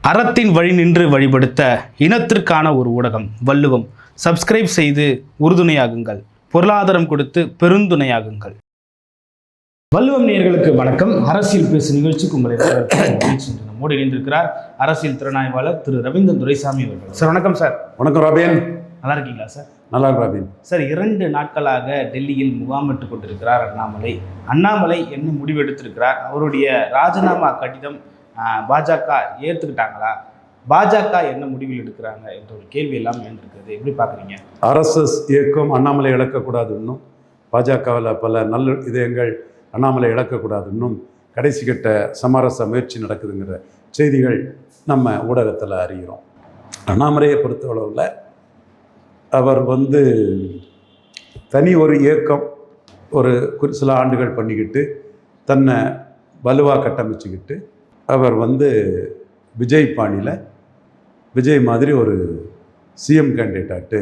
அறத்தின் வழி நின்று வழிபடுத்த இனத்திற்கான ஒரு ஊடகம் வள்ளுவம். சப்ஸ்கிரைப் செய்து உறுதுணையாகுங்கள். பொருளாதாரம் கொடுத்து பெருந்துணையாகுங்கள். வள்ளுவம் நேயர்களுக்கு வணக்கம். அரசியல் பேசு நிகழ்ச்சிக்கு உங்களை நம்மோடு இணைந்திருக்கிறார் அரசியல் திறனாய்வாளர் திரு ரவீந்திரன் துரைசாமி அவர்கள். சார் வணக்கம். சார் வணக்கம் ராபின். நல்லா இருக்கீங்களா சார்? நல்லா இருக்கு ராபின். சார், 2 நாட்களாக டெல்லியில் முகாமிட்டு கொண்டிருக்கிறார் அண்ணாமலை என்ன முடிவு எடுத்திருக்கிறார்? அவருடைய ராஜினாமா கடிதம் பாஜக ஏற்றுக்கிட்டாங்களா? பாஜக என்ன முடிவில் எடுக்கிறாங்க என்ற ஒரு கேள்வி எல்லாம் எழுந்திருக்கிறது. எப்படி பார்க்குறீங்க? RSS இயக்கம் அண்ணாமலை இழக்கக்கூடாது இன்னும், பாஜகவில் பல நல்ல இதயங்கள் அண்ணாமலை இழக்கக்கூடாது இன்னும், கடைசி கட்ட சமரச முயற்சி நடக்குதுங்கிற செய்திகள் நம்ம ஊடகத்தில் அறிகிறோம். அண்ணாமலையை பொறுத்தளவில் அவர் தனி ஒரு இயக்கம் ஒரு சில ஆண்டுகள் பண்ணிக்கிட்டு தன்னை வலுவாக கட்டமைச்சுக்கிட்டு அவர் விஜய் பாணியில் விஜய் மாதிரி ஒரு சிஎம் கேண்டிடேட்டாட்டு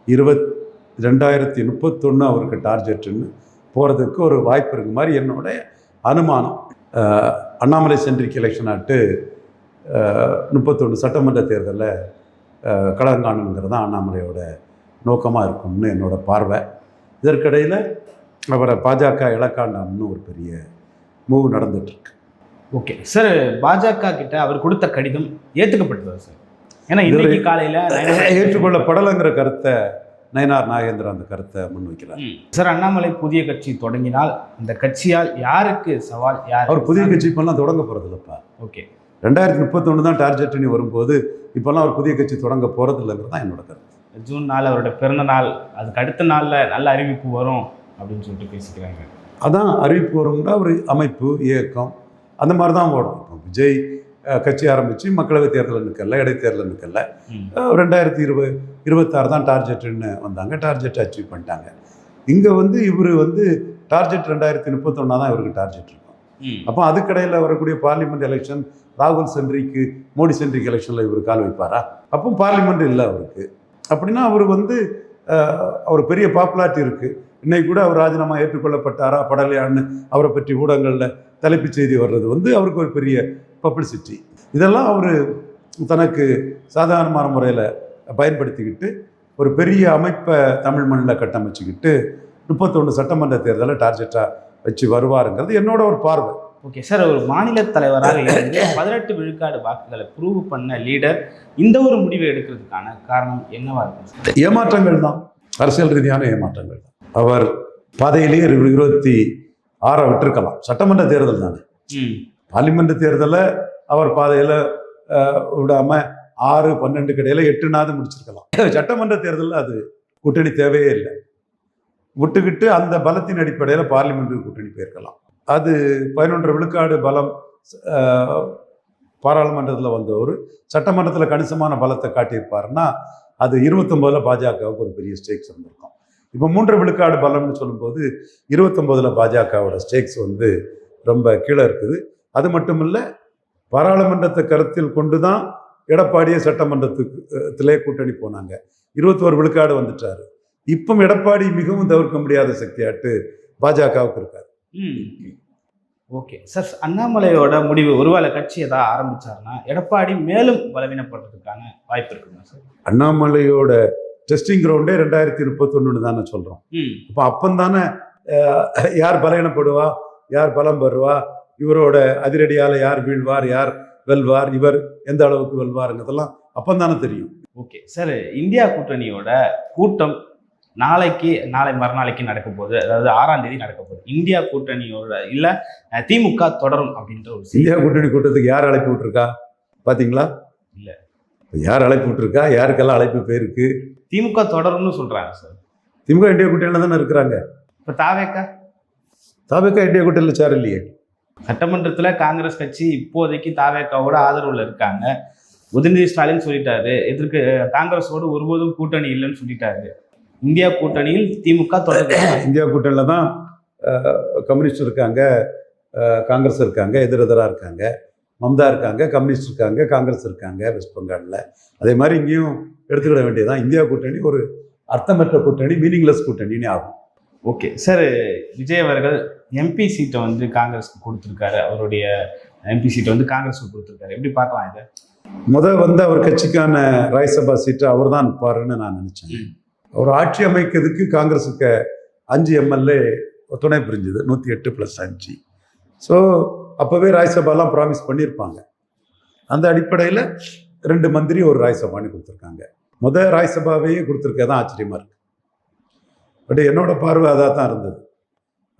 2031 அவருக்கு டார்கெட்டுன்னு போகிறதுக்கு ஒரு வாய்ப்பு இருக்கு மாதிரி என்னுடைய அனுமானம். அண்ணாமலை சென்ட்ரிக் எலெக்ஷன் ஆட்டு 31 சட்டமன்ற தேர்தலில் களங்காணுங்கிறது தான் அண்ணாமலையோட நோக்கமாக இருக்கும்னு என்னோடய பார்வை. இதற்கிடையில் அவரை பாஜக இலக்காண்டாம்னு ஒரு பெரிய மூவ் நடந்துகிட்ருக்கு. ஓகே சார், பாஜக கிட்ட அவர் கொடுத்த கடிதம் ஏற்றுக்கப்பட்டதா சார்? ஏன்னா இன்னைக்கு காலையில் ஏற்றுக்கொள்ளப்படலைங்கிற கருத்தை நயனார் நாகேந்திரன் அந்த கருத்தை முன்வைக்கிறார். சார், அண்ணாமலை புதிய கட்சி தொடங்கினால் இந்த கட்சியால் யாருக்கு சவால்? அவர் புதிய கட்சி இப்போல்லாம் தொடங்க போகிறது இல்லைப்பா. ஓகே, 2031 தான் டார்கெட்டுன்னு வரும்போது இப்போல்லாம் அவர் புதிய கட்சி தொடங்க போகிறது இல்லைங்கிறது தான் என்னோட கருத்து. ஜூன் 4 அவரோட பிறந்த நாள், அதுக்கு அடுத்த நாளில் நல்ல அறிவிப்பு வரும் அப்படின்னு சொல்லிட்டு பேசிக்கிறாங்க. அதான் அறிவிப்பு வரும்னா ஒரு அமைப்பு இயக்கம் அந்த மாதிரி தான் ஓடும். இப்போ விஜய் கட்சி ஆரம்பித்து மக்களவைத் தேர்தலில் நிற்கல, இடைத்தேர்தலில் நிற்கல, 2026 தான் டார்கெட்டுன்னு வந்தாங்க, டார்கெட்டை அச்சீவ் பண்ணிட்டாங்க. இங்கே இவர் டார்கெட் 2031 தான் இவருக்கு டார்கெட் இருக்கும். அப்போ அதுக்கடையில் வரக்கூடிய பார்லிமெண்ட் எலெக்ஷன், ராகுல் சென்ட்ரிக்கு மோடி சென்ட்ரிக் எலெக்ஷனில் இவர் கால் வைப்பாரா? அப்போ பார்லிமெண்ட் இல்லை அவருக்கு. அப்படின்னா அவர் அவர் பெரிய பாப்புலாரிட்டி இருக்குது. இன்னைக்கு கூட அவர் ராஜினாமா ஏற்றுக்கொள்ளப்பட்டாரா படலையான்னு அவரை பற்றி ஊடகங்களில் தலைப்புச் செய்தி வர்றது அவருக்கு ஒரு பெரிய பப்ளிசிட்டி. இதெல்லாம் அவர் தனக்கு சாதாரணமான முறையில் பயன்படுத்திக்கிட்டு ஒரு பெரிய அமைப்பை தமிழ் மண்ணில் கட்டமைச்சிக்கிட்டு 31 சட்டமன்ற தேர்தலை டார்கெட்டாக வச்சு வருவாருங்கிறது என்னோட ஒரு பார்வை. ஓகே சார், ஒரு மாநில தலைவராக இருந்து 18 விழுக்காடு வாக்குகளை ப்ரூவ் பண்ண லீடர் இந்த ஒரு முடிவை எடுக்கிறதுக்கான காரணம் என்னவா இருக்கும்? ஏமாற்றங்கள் தான், அரசியல் ரீதியான ஏமாற்றங்கள் தான். அவர் பாதையிலேயே 26 விட்டுருக்கலாம். சட்டமன்ற தேர்தல் தானே, பார்லிமெண்ட் தேர்தலை அவர் பாதையில் விடாமல் 6, 12 இடையில 8 முடிச்சிருக்கலாம். சட்டமன்ற தேர்தலில் அது கூட்டணி தேவையே இல்லை, விட்டுக்கிட்டு அந்த பலத்தின் அடிப்படையில் பார்லிமெண்ட்டுக்கு கூட்டணி போயிருக்கலாம். அது 11 விழுக்காடு பலம் பாராளுமன்றத்தில் வந்தவர் சட்டமன்றத்தில் கணிசமான பலத்தை காட்டியிருப்பாருன்னா அது 29 பாஜகவுக்கு ஒரு பெரிய ஸ்டேக்ஸ் இருந்திருக்கும். இப்போ 3 விழுக்காடு பலம்னு சொல்லும்போது 29 பாஜகவோட ஸ்டேக்ஸ் ரொம்ப கீழே இருக்குது. அது மட்டும் இல்லை, பாராளுமன்றத்தை கருத்தில் கொண்டு தான் எடப்பாடியே சட்டமன்றத்திலே கூட்டணி போனாங்க. 21 விழுக்காடு வந்துட்டாரு. இப்போ எடப்பாடி மிகவும் தவிர்க்க முடியாத சக்தியாட்டு பாஜகவுக்கு இருக்காரு. ஓகே சார், அண்ணாமலையோட முடிவு ஒருவேளை கட்சி ஏதாவது ஆரம்பிச்சாருன்னா எடப்பாடி மேலும் பலவீனப்படுறதுக்கான வாய்ப்பு இருக்குங்க சார்? அண்ணாமலையோட டெஸ்டிங் கிரவுண்டே 2031 தானே சொல்கிறோம். இப்போ அப்பந்தானே யார் பலவீனப்படுவா, யார் பலம் பெறுவா, இவரோட அதிரடியால் யார் வீழ்வார், யார் வெல்வார், இவர் எந்த அளவுக்கு வெல்வாருங்கிறதெல்லாம் அப்பந்தானே தெரியும். ஓகே சார், இந்தியா கூட்டணியோட கூட்டம் நாளை மறுநாளைக்கு நடக்க போகுது. அதாவது 6ஆம் தேதி நடக்க போகுது. இந்தியா கூட்டணியோட இல்லை திமுக தொடரும் அப்படின்ற ஒரு இந்தியா கூட்டணி கூட்டத்துக்கு யார் அழைப்பு விட்டுருக்கா பார்த்தீங்களா? இல்லை, யார் அழைப்பு விட்டுருக்கா? யாருக்கெல்லாம் அழைப்பு போயிருக்கு? திமுக தொடரும்னு சொல்கிறாங்க சார். திமுக இந்தியா கூட்டணியில் தானே இருக்கிறாங்க. இப்போ தாவேக்கா இந்தியா கூட்டணியில் சேர இல்லையே. சட்டமன்றத்தில் காங்கிரஸ் கட்சி இப்போதைக்கு தாவேக்காவோட ஆதரவில் இருக்காங்க. உதயநிதி ஸ்டாலின் சொல்லிட்டாரு, எதற்கு காங்கிரஸோடு ஒருபோதும் கூட்டணி இல்லைன்னு சொல்லிட்டாரு. இந்தியா கூட்டணியில் திமுக தொடர்ந்து. இந்தியா கூட்டணியில் தான் கம்யூனிஸ்ட் இருக்காங்க, காங்கிரஸ் இருக்காங்க, எதிரெதிராக இருக்காங்க, மம்தா இருக்காங்க, கம்யூனிஸ்ட் இருக்காங்க, காங்கிரஸ் இருக்காங்க வெஸ்ட் பெங்காலில். அதே மாதிரி இங்கேயும் எடுத்துக்கிட வேண்டியதுதான். இந்தியா கூட்டணி ஒரு அர்த்தமற்ற கூட்டணி, மீனிங்லெஸ் கூட்டணின்னு ஆகும். ஓகே சார், விஜய் அவர்கள் எம்பி சீட்டை காங்கிரஸ்க்கு கொடுத்துருக்காரு. அவருடைய எம்பி சீட்டை வந்து காங்கிரஸ் கொடுத்துருக்காரு. எப்படி பார்க்கலாம் இதை? வந்து அவர் கட்சிக்கான ராஜ்யசபா சீட்டு அவர் தான் நிற்பாருன்னு நான் நினச்சேன். அவர் ஆட்சி அமைக்கிறதுக்கு காங்கிரஸுக்கு 5 எம்எல்ஏ துணை புரிஞ்சுது, 108+5. ஸோ அப்போவே ராஜ்யசபாலாம் ப்ராமிஸ் பண்ணியிருப்பாங்க. அந்த அடிப்படையில் 2 மந்திரி ஒரு ராஜ்யசபான்னு கொடுத்துருக்காங்க. ராஜ்யசபாவையே கொடுத்துருக்கதான் ஆச்சரியமாக இருக்குது. பட் என்னோட பார்வை அதாக தான் இருந்தது.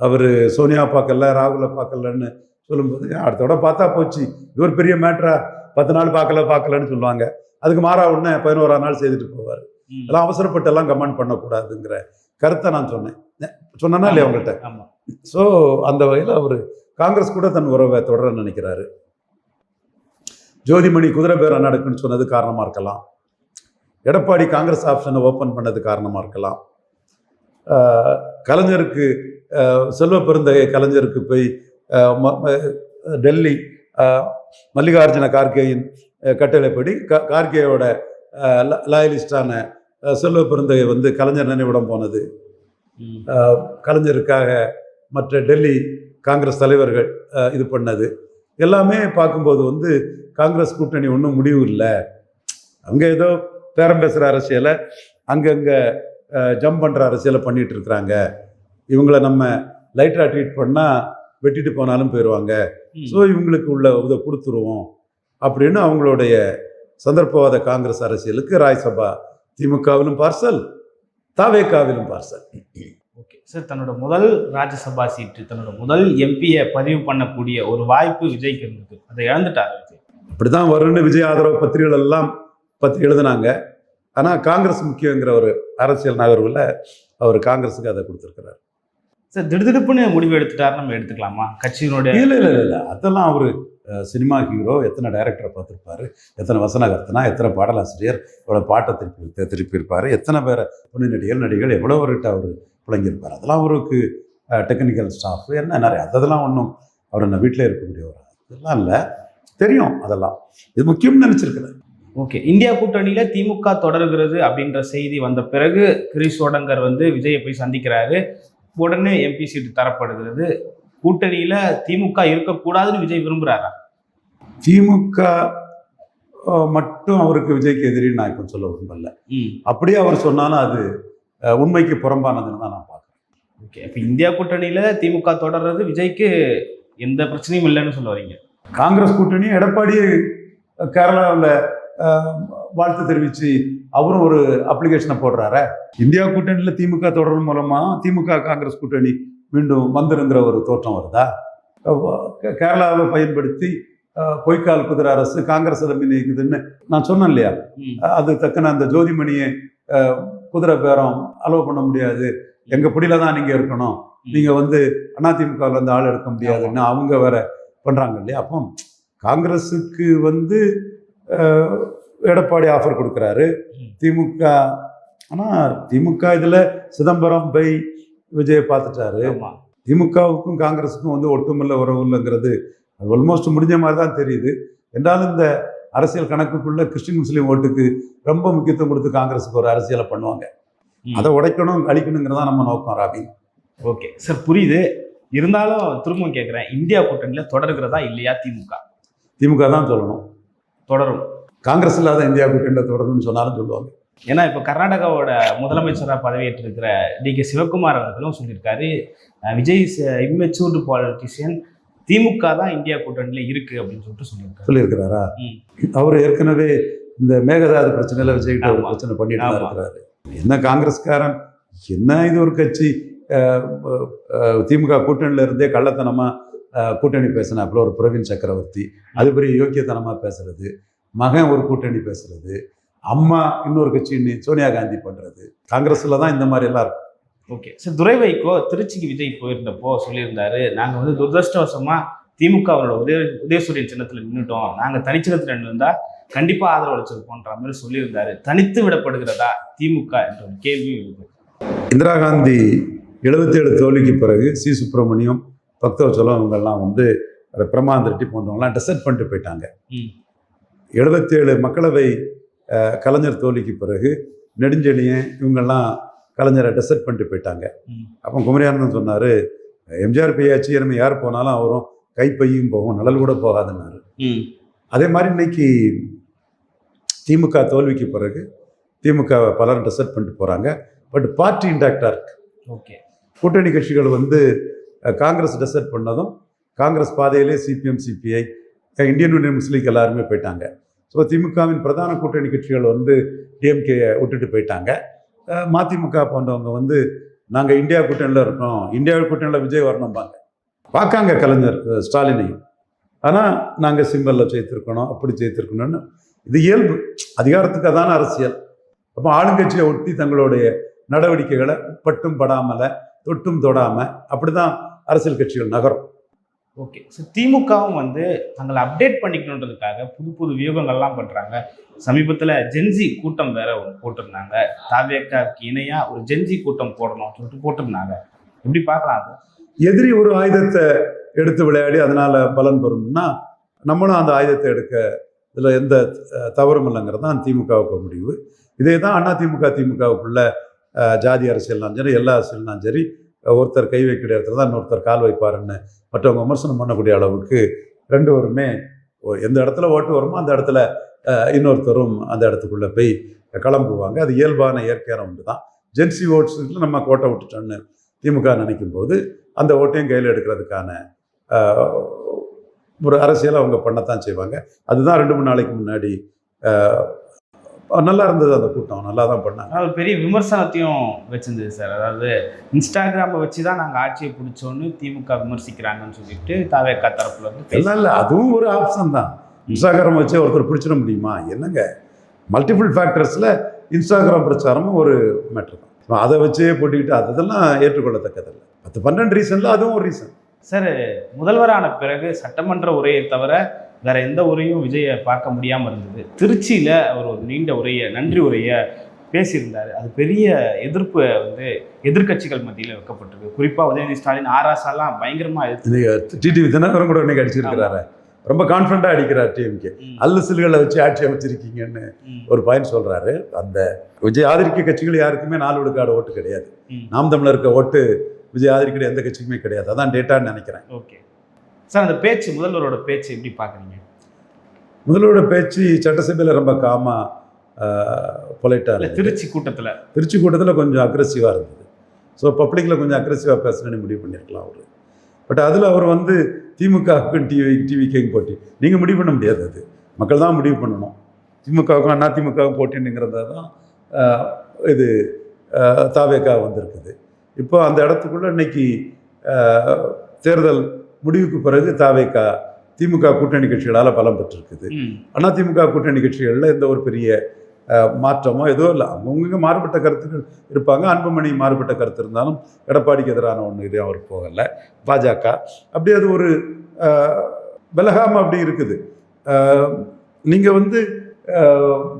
அவர் சோனியா பார்க்கல, ராகுலை பார்க்கலன்னு சொல்லும்போது அடுத்தோட பார்த்தா போச்சு, இவர் பெரிய மேட்ரா 10 நாள் பார்க்கலன்னு சொல்லுவாங்க. அதுக்கு மாறா உடனே 11ஆம் நாள் செய்துட்டு போவார். எல்லாம் அவசரப்பட்டெல்லாம் கமெண்ட் பண்ணக்கூடாதுங்கிற கருத்தை நான் சொன்னேன்னா இல்லையா அவங்கள்ட்ட. ஸோ அந்த வகையில் அவர் காங்கிரஸ் கூட தன் உறவை தொடர நினைக்கிறாரு. ஜோதிமணி குதிரை பேரம் நடக்குன்னு சொன்னது காரணமாக இருக்கலாம். எடப்பாடி காங்கிரஸ் ஆப்ஷனை ஓப்பன் பண்ணது காரணமாக இருக்கலாம். கலைஞருக்கு செல்வ பெருந்தகை கலைஞருக்கு போய் டெல்லி மல்லிகார்ஜுன கார்கேயின் கட்டளைப்படி கார்கேயோட லாயலிஸ்டான செல்வ பெருந்தகை வந்து கலைஞர் நினைவிடம் போனது, கலைஞருக்காக மற்ற டெல்லி காங்கிரஸ் தலைவர்கள் இது பண்ணது எல்லாமே பார்க்கும்போது வந்து காங்கிரஸ் கூட்டணி ஒன்றும் முடிவு இல்லை. அவங்க ஏதோ பேரம் பேசுகிற அரசியலை அங்கங்கே ஜம்ப் பண்ணுற அரசியலை பண்ணிகிட்டு இருக்கிறாங்க. இவங்களை நம்ம லைட்டாக ட்ரீட் பண்ணால் வெட்டிட்டு போனாலும் போயிடுவாங்க. ஸோ இவங்களுக்கு உள்ள இதை கொடுத்துருவோம் அப்படின்னு அவங்களுடைய சந்தர்ப்பவாத காங்கிரஸ் அரசியலுக்கு ராஜ்யசபா திமுகவிலும் பார்சல், தாவேகாவிலும் பார்சல். ஓகே சார், தன்னோட முதல் ராஜ்யசபா சீட்டு, தன்னோட முதல் எம்பியை பதிவு பண்ணக்கூடிய ஒரு வாய்ப்பு விஜய்க்கு இருந்தது, அதை இழந்துட்டார் விஜய். அப்படி தான் வரும்னு விஜய் ஆதரவு பத்திரிகைகள் எல்லாம் எழுதுனாங்க. ஆனால் காங்கிரஸ் முக்கியங்கிற ஒரு அரசியல் நகர்வில் அவர் காங்கிரஸுக்கு அதை கொடுத்துருக்கிறார். சார் திடுதிடுப்புன்னு முடிவு எடுத்துட்டாரு நம்ம எடுத்துக்கலாமா கட்சியினுடைய? இல்லை அதெல்லாம் அவர் சினிமா ஹீரோ, எத்தனை டைரக்டரை பார்த்துருப்பாரு, எத்தனை வசனகர்த்தனா, எத்தனை பாடலாசிரியர் இவ்வளோ பாட்டை திருப்பியிருப்பார், எத்தனை பேரை துணை நடிகள் எவ்வளோவர்கிட்ட அவர் புழங்கியிருப்பார். அதெல்லாம் அவருக்கு டெக்னிக்கல் ஸ்டாஃப் என்ன நிறைய அதெல்லாம் ஒன்றும் அவர் என்ன வீட்டிலே இருக்கக்கூடியவர் இதெல்லாம் இல்லை, தெரியும் அதெல்லாம். இது முக்கியம்னு நினச்சிருக்கிறார். ஓகே, இந்தியா கூட்டணியில திமுக தொடர்கிறது அப்படின்ற செய்தி வந்த பிறகு கிரீஷ் சோடங்கர் வந்து விஜயை போய் சந்திக்கிறாரு. உடனே எம்பி சீட்டு தரப்படுகிறது. கூட்டணியில திமுக இருக்கக்கூடாதுன்னு விஜய் விரும்புறாரா? திமுக மட்டும் அவருக்கு விஜய்க்கு எதிரின்னு நான் இப்போ சொல்ல விரும்பல. அப்படியே அவர் சொன்னாலும் அது உண்மைக்கு புறம்பானதுன்னு தான் நான் பார்க்குறேன். ஓகே, இப்போ இந்தியா கூட்டணியில திமுக தொடர்றது விஜய்க்கு எந்த பிரச்சனையும் இல்லைன்னு சொல்ல வரீங்க? காங்கிரஸ் கூட்டணி எடப்பாடி கேரளாவில் வாழ்த்து தெரிவித்து அவரும் ஒரு அப்ளிகேஷனை போடுறாரு. இந்தியா கூட்டணியில் திமுக தொடர்பு மூலமாக திமுக காங்கிரஸ் கூட்டணி மீண்டும் வந்துருங்கிற ஒரு தோற்றம் வருதா? கேரளாவை பயன்படுத்தி பொய்க்கால் குதிரை அரசு காங்கிரஸ் அதை நீக்குதுன்னு நான் சொன்னேன் இல்லையா? அது தக்கன அந்த ஜோதிமணியை குதிரை பேரம் அலோவ் பண்ண முடியாது, எங்கள் பிடியில தான் நீங்கள் இருக்கணும், நீங்கள் வந்து அதிமுகவில் வந்து ஆள் எடுக்க முடியாதுன்னு அவங்க வேற பண்ணுறாங்க இல்லையா? அப்போ காங்கிரஸுக்கு வந்து எடப்பாடி ஆஃபர் கொடுக்குறாரு திமுக. ஆனால் திமுக இதில் சிதம்பரம் பை விஜயை பார்த்துட்டாரு. திமுகவுக்கும் காங்கிரஸுக்கும் வந்து ஒட்டுமில்ல உறவு இல்லைங்கிறது ஆல்மோஸ்ட் முடிஞ்ச மாதிரி தான் தெரியுது. என்றாலும் இந்த அரசியல் கணக்குக்குள்ள கிறிஸ்டின் முஸ்லீம் ஓட்டுக்கு ரொம்ப முக்கியத்துவம் கொடுத்து காங்கிரஸுக்கு ஒரு அரசியலை பண்ணுவாங்க. அதை உடைக்கணும் அழிக்கணுங்கிறதா நம்ம நோக்கம். ராபி ஓகே சார், புரியுது. இருந்தாலும் திரும்ப கேட்குறேன், இந்தியா கூட்டணியில் தொடர்கிறதா இல்லையா திமுக? திமுக தான் சொல்லணும் தொடரும். காங்கிரஸ் இல்லாத இந்தியா கூட்டணியில் தொடரும்னு சொன்னாலும் சொல்லுவாங்க. ஏன்னா இப்போ கர்நாடகாவோட முதலமைச்சராக பதவியேற்றிருக்கிற DK சிவகுமார் அவர்களும் சொல்லியிருக்காரு, விஜய் இம்மெச்சூர்டு பாலிட்டிஷியன், திமுக தான் இந்தியா கூட்டணியில் இருக்கு அப்படின்னு சொல்லியிருக்கிறாரா? அவர் ஏற்கனவே இந்த மேகதாது பிரச்சனையில விஜய்கிட்ட ஒரு பிரச்சனை பண்ணிட்டு தான் இருக்கிறாரு. என்ன காங்கிரஸ்காரன், என்ன இது ஒரு கட்சி திமுக கூட்டணியில இருந்தே கள்ளத்தனமாக கூட்டணி பேசினாப்புல ஒரு பிரவீன் சக்கரவர்த்தி, அது பெரிய யோக்கியத்தனமாக பேசுறது, மகன் ஒரு கூட்டணி பேசுறது, அம்மா இன்னொரு கட்சின்னு சோனியா காந்தி பண்ணுறது, காங்கிரஸில் தான் இந்த மாதிரி எல்லாம் இருக்கும். ஓகே சார், துரை வைகோ திருச்சிக்கு விஜய் போயிருந்தப்போ சொல்லியிருந்தாரு, நாங்கள் வந்து துரதிருஷ்டவசமாக திமுக அவரோட உதயசூரியன் சின்னத்தில் நின்றுட்டோம், நாங்கள் தனிச்சின்னத்தில் நின்றுருந்தா கண்டிப்பாக ஆதரவு அளிச்சிருப்போன்ற மாதிரி சொல்லியிருந்தாரு. தனித்து விடப்படுகிறதா திமுக என்ற ஒரு கேள்வி இருக்கு. இந்திரா காந்தி 77 தோல்விக்கு பிறகு சி சுப்பிரமணியம், பக்தவச்சலம் இவங்கெல்லாம் வந்து பிரமாந்த் ரெட்டி போன்றவங்களாம் டெசர்ட் பண்ணிட்டு போயிட்டாங்க. 77 மக்களவை கலைஞர் தோல்விக்கு பிறகு நெடுஞ்செழியன் இவங்கெல்லாம் கலைஞரை டெசர்ட் பண்ணிட்டு போயிட்டாங்க. அப்போ குமரியானந்தன் சொன்னார், எம்ஜிஆர் பேயாச்சு நம்ம யார் போனாலும் அவரும் கைப்பையும் போகும், நிழல் கூட போகாதுன்னாரு. ம். அதே மாதிரி இன்னைக்கு திமுக தோல்விக்கு பிறகு திமுக பலரும் டிசைட் பண்ணிட்டு போகிறாங்க. பட் பார்ட்டி இன்டாக்டாக இருக்கு. ஓகே. கூட்டணி கட்சிகள் வந்து காங்கிரஸ் டிசைட் பண்ணதும் காங்கிரஸ் பாதையிலே சிபிஎம், சிபிஐ, இந்தியன் யூனியன் முஸ்லீம் லீக் எல்லாருமே போயிட்டாங்க. ஸோ திமுகவின் பிரதான கூட்டணி கட்சிகள் வந்து டிஎம்கேயை விட்டுட்டு போயிட்டாங்க. மதிமுக போன்றவங்க வந்து நாங்கள் இந்தியா கூட்டணியில் இருக்கோம், இந்தியா கூட்டணியில் விஜய் வரணும்பாங்க. பார்க்காங்க கலைஞர் ஸ்டாலினையும். ஆனால் நாங்கள் சிம்பலில் ஜெயித்திருக்கணும், அப்படி ஜெயித்திருக்கணும்னு. இது இயல்பு, அதிகாரத்துக்கு அதான அரசியல். அப்போ ஆளுங்கட்சியை ஒட்டி தங்களுடைய நடவடிக்கைகளை பட்டும் படாமலை, தொட்டும் தொடாமல் அப்படி தான் அரசியல் கட்சிகள் நகரும். ஓகே. ஸோ திமுகவும் வந்து தங்களை அப்டேட் பண்ணிக்கணுன்றதுக்காக புது புது வியூகங்கள்லாம் பண்ணுறாங்க. சமீபத்தில் ஜென்சி கூட்டம் வேற ஒன்று போட்டிருந்தாங்க. தாவேக்காவுக்கு இணையாக ஒரு ஜென்சி கூட்டம் போடணும்னு சொல்லிட்டு போட்டிருந்தாங்க. எப்படி பார்க்கலாம் அது? எதிரி ஒரு ஆயுதத்தை எடுத்து விளையாடி அதனால பலன் பெறும்னா நம்மளும் அந்த ஆயுதத்தை எடுக்க இதில் எந்த தவறும் இல்லைங்கிறது தான் திமுகவுக்கு முடிவு. இதே தான் அதிமுக திமுகவுக்குள்ள ஜாதி அரசியல்னாலும் சரி, எல்லா அரசியல்னாலும் சரி, ஒருத்தர் கை வைக்கிற இடத்துல தான் இன்னொருத்தர் கால் வைப்பாருன்னு மற்றவங்க விமர்சனம் பண்ணக்கூடிய அளவுக்கு ரெண்டு பேருமே எந்த இடத்துல ஓட்டு வருமோ அந்த இடத்துல இன்னொருத்தரும் அந்த இடத்துக்குள்ளே போய் கிளம்புவாங்க. அது இயல்பான இயற்கையான ஒன்று தான். ஜென்சி ஓட்ஸுக்கு நம்ம கோட்டை விட்டுட்டோன்னு திமுக நினைக்கும் போது அந்த ஓட்டையும் கையில் எடுக்கிறதுக்கான ஒரு அரசியலை அவங்க பண்ணத்தான் செய்வாங்க. அதுதான் 2-3 நாளைக்கு முன்னாடி நல்லா இருந்தது. அந்த கூட்டம் நல்லா தான் பண்ணாங்க. அது பெரிய விமர்சனத்தையும் வச்சிருந்தது சார். அதாவது இன்ஸ்டாகிராமை வச்சு தான் நாங்கள் ஆட்சியை பிடிச்சோன்னு திமுக விமர்சிக்கிறாங்கன்னு சொல்லிட்டு தாவேக்கா தரப்புல வந்து இல்லை அதுவும் ஒரு ஆப்ஷன் தான். இன்ஸ்டாகிராம் வச்சு ஒருத்தர் பிடிச்சிட முடியுமா? என்னங்க, மல்டிபிள் ஃபேக்டர்ஸில் இன்ஸ்டாகிராம் பிரச்சாரமும் ஒரு மேட்ரு தான். அதை வச்சே போட்டுக்கிட்டு அதெல்லாம் ஏற்றுக்கொள்ளத்தக்கதில்லை. 10-12 ரீசனில் அதுவும் ஒரு ரீசன். சார், முதல்வரான பிறகு சட்டமன்ற உரையை தவிர வேற எந்த உரையும் விஜயை பார்க்க முடியாமல் இருந்தது. திருச்சியில் அவர் ஒரு நீண்ட உரையை, நன்றி உரையை பேசியிருந்தார். அது பெரிய எதிர்ப்பு வந்து எதிர்கட்சிகள் மத்தியில் வைக்கப்பட்டிருக்கு. குறிப்பாக உதயநிதி ஸ்டாலின், ஆராசாலாம் பயங்கரமாக எதிர்த்து டிடிவி தினகரன் கூட இன்னைக்கு அடிச்சிருக்கிறாரு. ரொம்ப கான்ஃபிடண்டாக அடிக்கிறார். டிஎம்கே அல்லு சில்களை வச்சு ஆட்சி அமைச்சிருக்கீங்கன்னு ஒரு பாயிண்ட் சொல்கிறாரு. அந்த விஜய் ஆதரிக்க கட்சிகள் யாருக்குமே 4 விழுக்காடு ஓட்டு கிடையாது. நாம் தமிழருக்கு ஓட்டு விஜய் ஆதரிக்கிற எந்த கட்சிக்குமே கிடையாது. அதான் டேட்டான்னு நினைக்கிறேன். ஓகே சார், அந்த பேச்சு, முதல்வரோட பேச்சு எப்படி பார்க்குறீங்க? முதல்வரோட பேச்சு சட்டசபையில் ரொம்ப பொலைட்டாக இல்லை. திருச்சி கூட்டத்தில் கொஞ்சம் அக்ரெசிவாக இருந்தது. ஸோ பப்ளிக்கில் கொஞ்சம் அக்ரெசிவாக பேசணும்னு முடிவு பண்ணியிருக்கலாம் அவர். பட் அதில் அவர் வந்து திமுகவுக்கும் டிவிக்கும் போட்டி நீங்கள் முடிவு பண்ண முடியாது. அது மக்கள் தான் முடிவு பண்ணணும். திமுகவுக்கும் அதிமுகவுக்கும் போட்டிங்கிறத தான் இது தாவேக்கா வந்திருக்குது. இப்போ அந்த இடத்துக்குள்ளே இன்னைக்கு தேர்தல் முடிவுக்கு பிறகு தாவேக்கா திமுக கூட்டணி கட்சிகளால் பலம் பெற்றிருக்குது. அதிமுக கூட்டணி கட்சிகளில் எந்த ஒரு பெரிய மாற்றமோ எதுவும் இல்லை. அவங்கவுங்க மாறுபட்ட கருத்துக்கள் இருப்பாங்க. அன்புமணி மாறுபட்ட கருத்து இருந்தாலும் எடப்பாடிக்கு எதிரான ஒன்று இது அவர் போகலை. பாஜக அப்படி அது ஒரு விலகாமல் அப்படி இருக்குது. நீங்கள் வந்து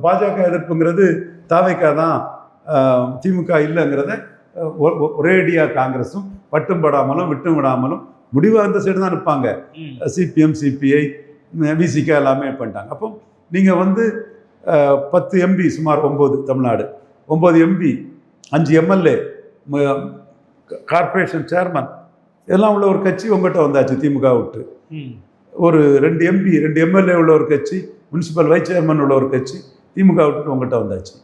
பாஜக எதிர்ப்புங்கிறது தாவேக்கா தான், திமுக இல்லைங்கிறத ஒரேடியாக காங்கிரஸும் பட்டும் படாமலும் விட்டும் விடாமலும் முடிவாக அந்த சைடு தான் இருப்பாங்க. சிபிஎம், சிபிஐ, விசிகா எல்லாமே பண்ணிட்டாங்க. அப்போ நீங்கள் வந்து 10 எம்பி, சுமார் 9 Tamil Nadu, 9 MP, 5 MLA, corporation chairman இதெல்லாம் உள்ள ஒரு கட்சி உங்கள்கிட்ட வந்தாச்சு. திமுக விட்டு ஒரு 2 எம்பி 2 எம்எல்ஏ உள்ள ஒரு கட்சி, முனிசிபல் வைஸ் சேர்மன் உள்ள ஒரு கட்சி திமுக விட்டு உங்கள்கிட்ட வந்தாச்சு.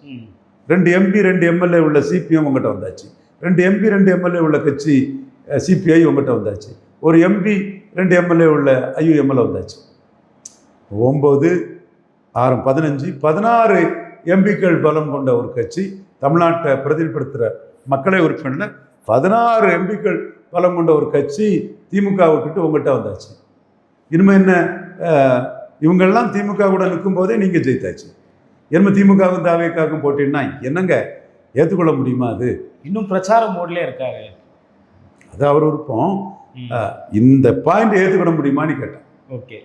2 எம்பி 2 எம்எல்ஏ உள்ள சிபிஎம் உங்கள்கிட்ட வந்தாச்சு. 2 எம்பி 2 எம்எல்ஏ உள்ள கட்சி சிபிஐ உங்கள்கிட்ட வந்தாச்சு. ஒரு எம்பி 2 எம்எல்ஏ உள்ள ஐயுஎம்எல்ஏ வந்தாச்சு. 9, 6, 15, 16 எம்பிக்கள் பலம் கொண்ட ஒரு கட்சி, தமிழ்நாட்டை பிரதிநிதிப்படுத்துகிற மக்களை உறுப்பினர் 16 எம்பிக்கள் பலம் கொண்ட ஒரு கட்சி திமுக விட்டுட்டு உங்கள்கிட்ட வந்தாச்சு. இனிமேல் என்ன, இவங்கெல்லாம் திமுக கூட நிற்கும் போதே நீங்கள் ஜெயித்தாச்சு. என்ன திமுகவும் தாவேக்காவுக்கும் போட்டின்னா என்னங்க ஏற்றுக்கொள்ள முடியுமா? அது இன்னும் பிரச்சார மோட்லேயே இருக்காரு. அது அவர் விருப்பம். இந்த பாயிண்ட் ஏற்றுக்கிட முடியுமான்னு கேட்டேன். ஓகே,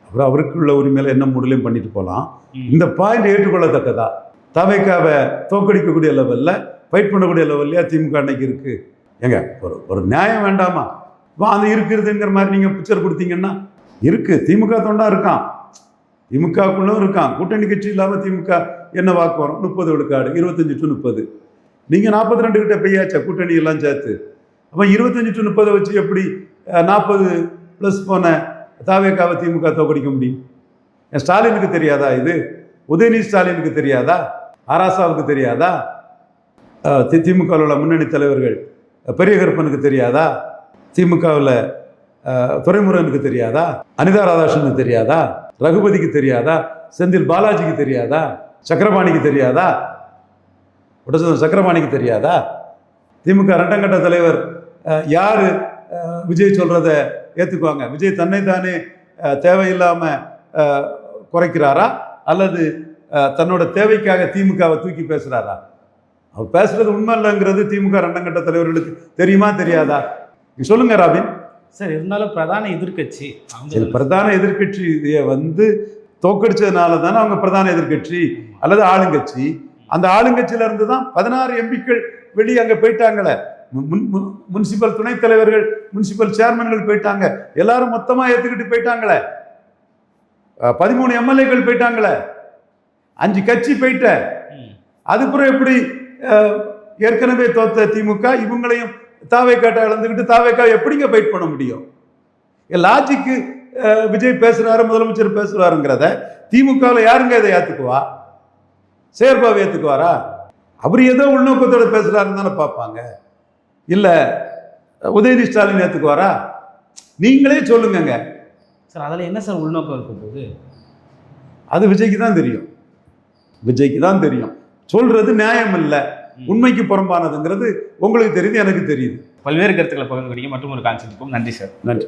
அப்புறம் அவருக்குள்ள உரிமையில என்ன முடியலையும் பண்ணிட்டு போகலாம். இந்த பாயிண்ட் ஏற்றுக்கொள்ளத்தக்கதா? தாவேக்காவை தோக்கடிக்கக்கூடிய லெவலில், ஃபைட் பண்ணக்கூடிய லெவல்லையா திமுக அன்னைக்கு இருக்குது? ஏங்க ஒரு நியாயம் வேண்டாமா? அது இருக்குதுங்கிற மாதிரி நீங்கள் பிக்சர் கொடுத்தீங்கன்னா இருக்குது. திமுக தொண்டா இருக்கான், திமுகக்குள்ளும் இருக்கான். கூட்டணி கட்சி இல்லாமல் திமுக என்ன வாக்கு வரும்? 30 விழுக்காடு, 25 to 30. நீங்கள் 42 கிட்ட பெய்யாச்சா கூட்டணி எல்லாம் சேர்த்து? அப்போ 25 to 30 வச்சு எப்படி 40 ப்ளஸ் போன தாவேக்காவை திமுக தோக்கடிக்க முடியும்? ஸ்டாலினுக்கு தெரியாதா இது? உதயநிதி ஸ்டாலினுக்கு தெரியாதா? ஆராசாவுக்கு தெரியாதா? திமுகவில் உள்ள முன்னணி தலைவர்கள் பெரிய கருப்பனுக்கு தெரியாதா? திமுகவில் துரைமுருகனுக்கு தெரியாதா? அனிதா ராதாகிருஷ்ணனுக்கு தெரியாதா? ரகுபதிக்கு தெரியாதா? செந்தில் பாலாஜிக்கு தெரியாதா? சக்கரபாணிக்கு தெரியாதா? சக்கரபாணிக்கு தெரியாதா? திமுக இரண்டாம் கட்ட தலைவர் யாரு விஜய் சொல்றத ஏத்துக்குவாங்க? விஜய் தன்னைத்தானே தேவையில்லாம குறைக்கிறாரா அல்லது தன்னோட தேவைக்காக திமுகவை தூக்கி பேசுறாரா? அவர் பேசுறது உண்மை இல்லைங்கிறது திமுக இரண்டாம் கட்ட தலைவர்களுக்கு தெரியுமா தெரியாதா? சொல்லுங்க ராபின். சார், இருந்தாலும் பிரதான எதிர்க்கட்சி பிரதான எதிர்கட்சியை வந்து தோக்கடிச்சதுனால தானே அவங்க பிரதான எதிர்கட்சி அல்லது ஆளுங்கட்சி. அந்த ஆளுங்கட்சியில இருந்து தான் 16 எம்பிக்கள் வெளியே அங்க போயிட்டாங்களே. முனிசிபல் துணைத் தலைவர்கள், முனிசிபல் சேர்மன்கள் போயிட்டாங்க. எல்லாரும் மொத்தமா ஏத்துக்கிட்டு போயிட்டாங்களே. 13 எம்எல்ஏக்கள் போயிட்டாங்களே. 5 கட்சி போயிட்ட. அதுக்கப்புறம் எப்படி ஏற்கனவே தோத்த திமுக இவங்களையும் தாவேக்காட்டை இழந்துக்கிட்டு தாவேக்கா எப்படிங்க ஃபைட் பண்ண முடியும்? லாஜிக்கு விஜய் பேசுறாரு, முதலமைச்சர் பேசுறாருங்கிறத திமுகவில் யாருங்க இதை ஏத்துக்குவா? சேர்பாவை ஏத்துக்குவாரா? அவர் ஏதோ உள்நோக்கத்தோட பேசுறாருன்னு தானே பார்ப்பாங்க. இல்ல உதயநிதி ஸ்டாலின் ஏத்துக்குவாரா? நீங்களே சொல்லுங்க சார். அதில் என்ன சார் உள்நோக்கம் இருக்க போகுது? அது விஜய்க்கு தான் தெரியும். விஜய்க்கு தான் தெரியும். சொல்றது நியாயம் இல்லை, உண்மைக்கு புறம்பானதுங்கிறது உங்களுக்கு தெரியுது, எனக்கு தெரியுது. பல்வேறு கருத்துக்களை பகிர்ந்து மற்றும் ஒரு கான்செப்ட். நன்றி சார். நன்றி.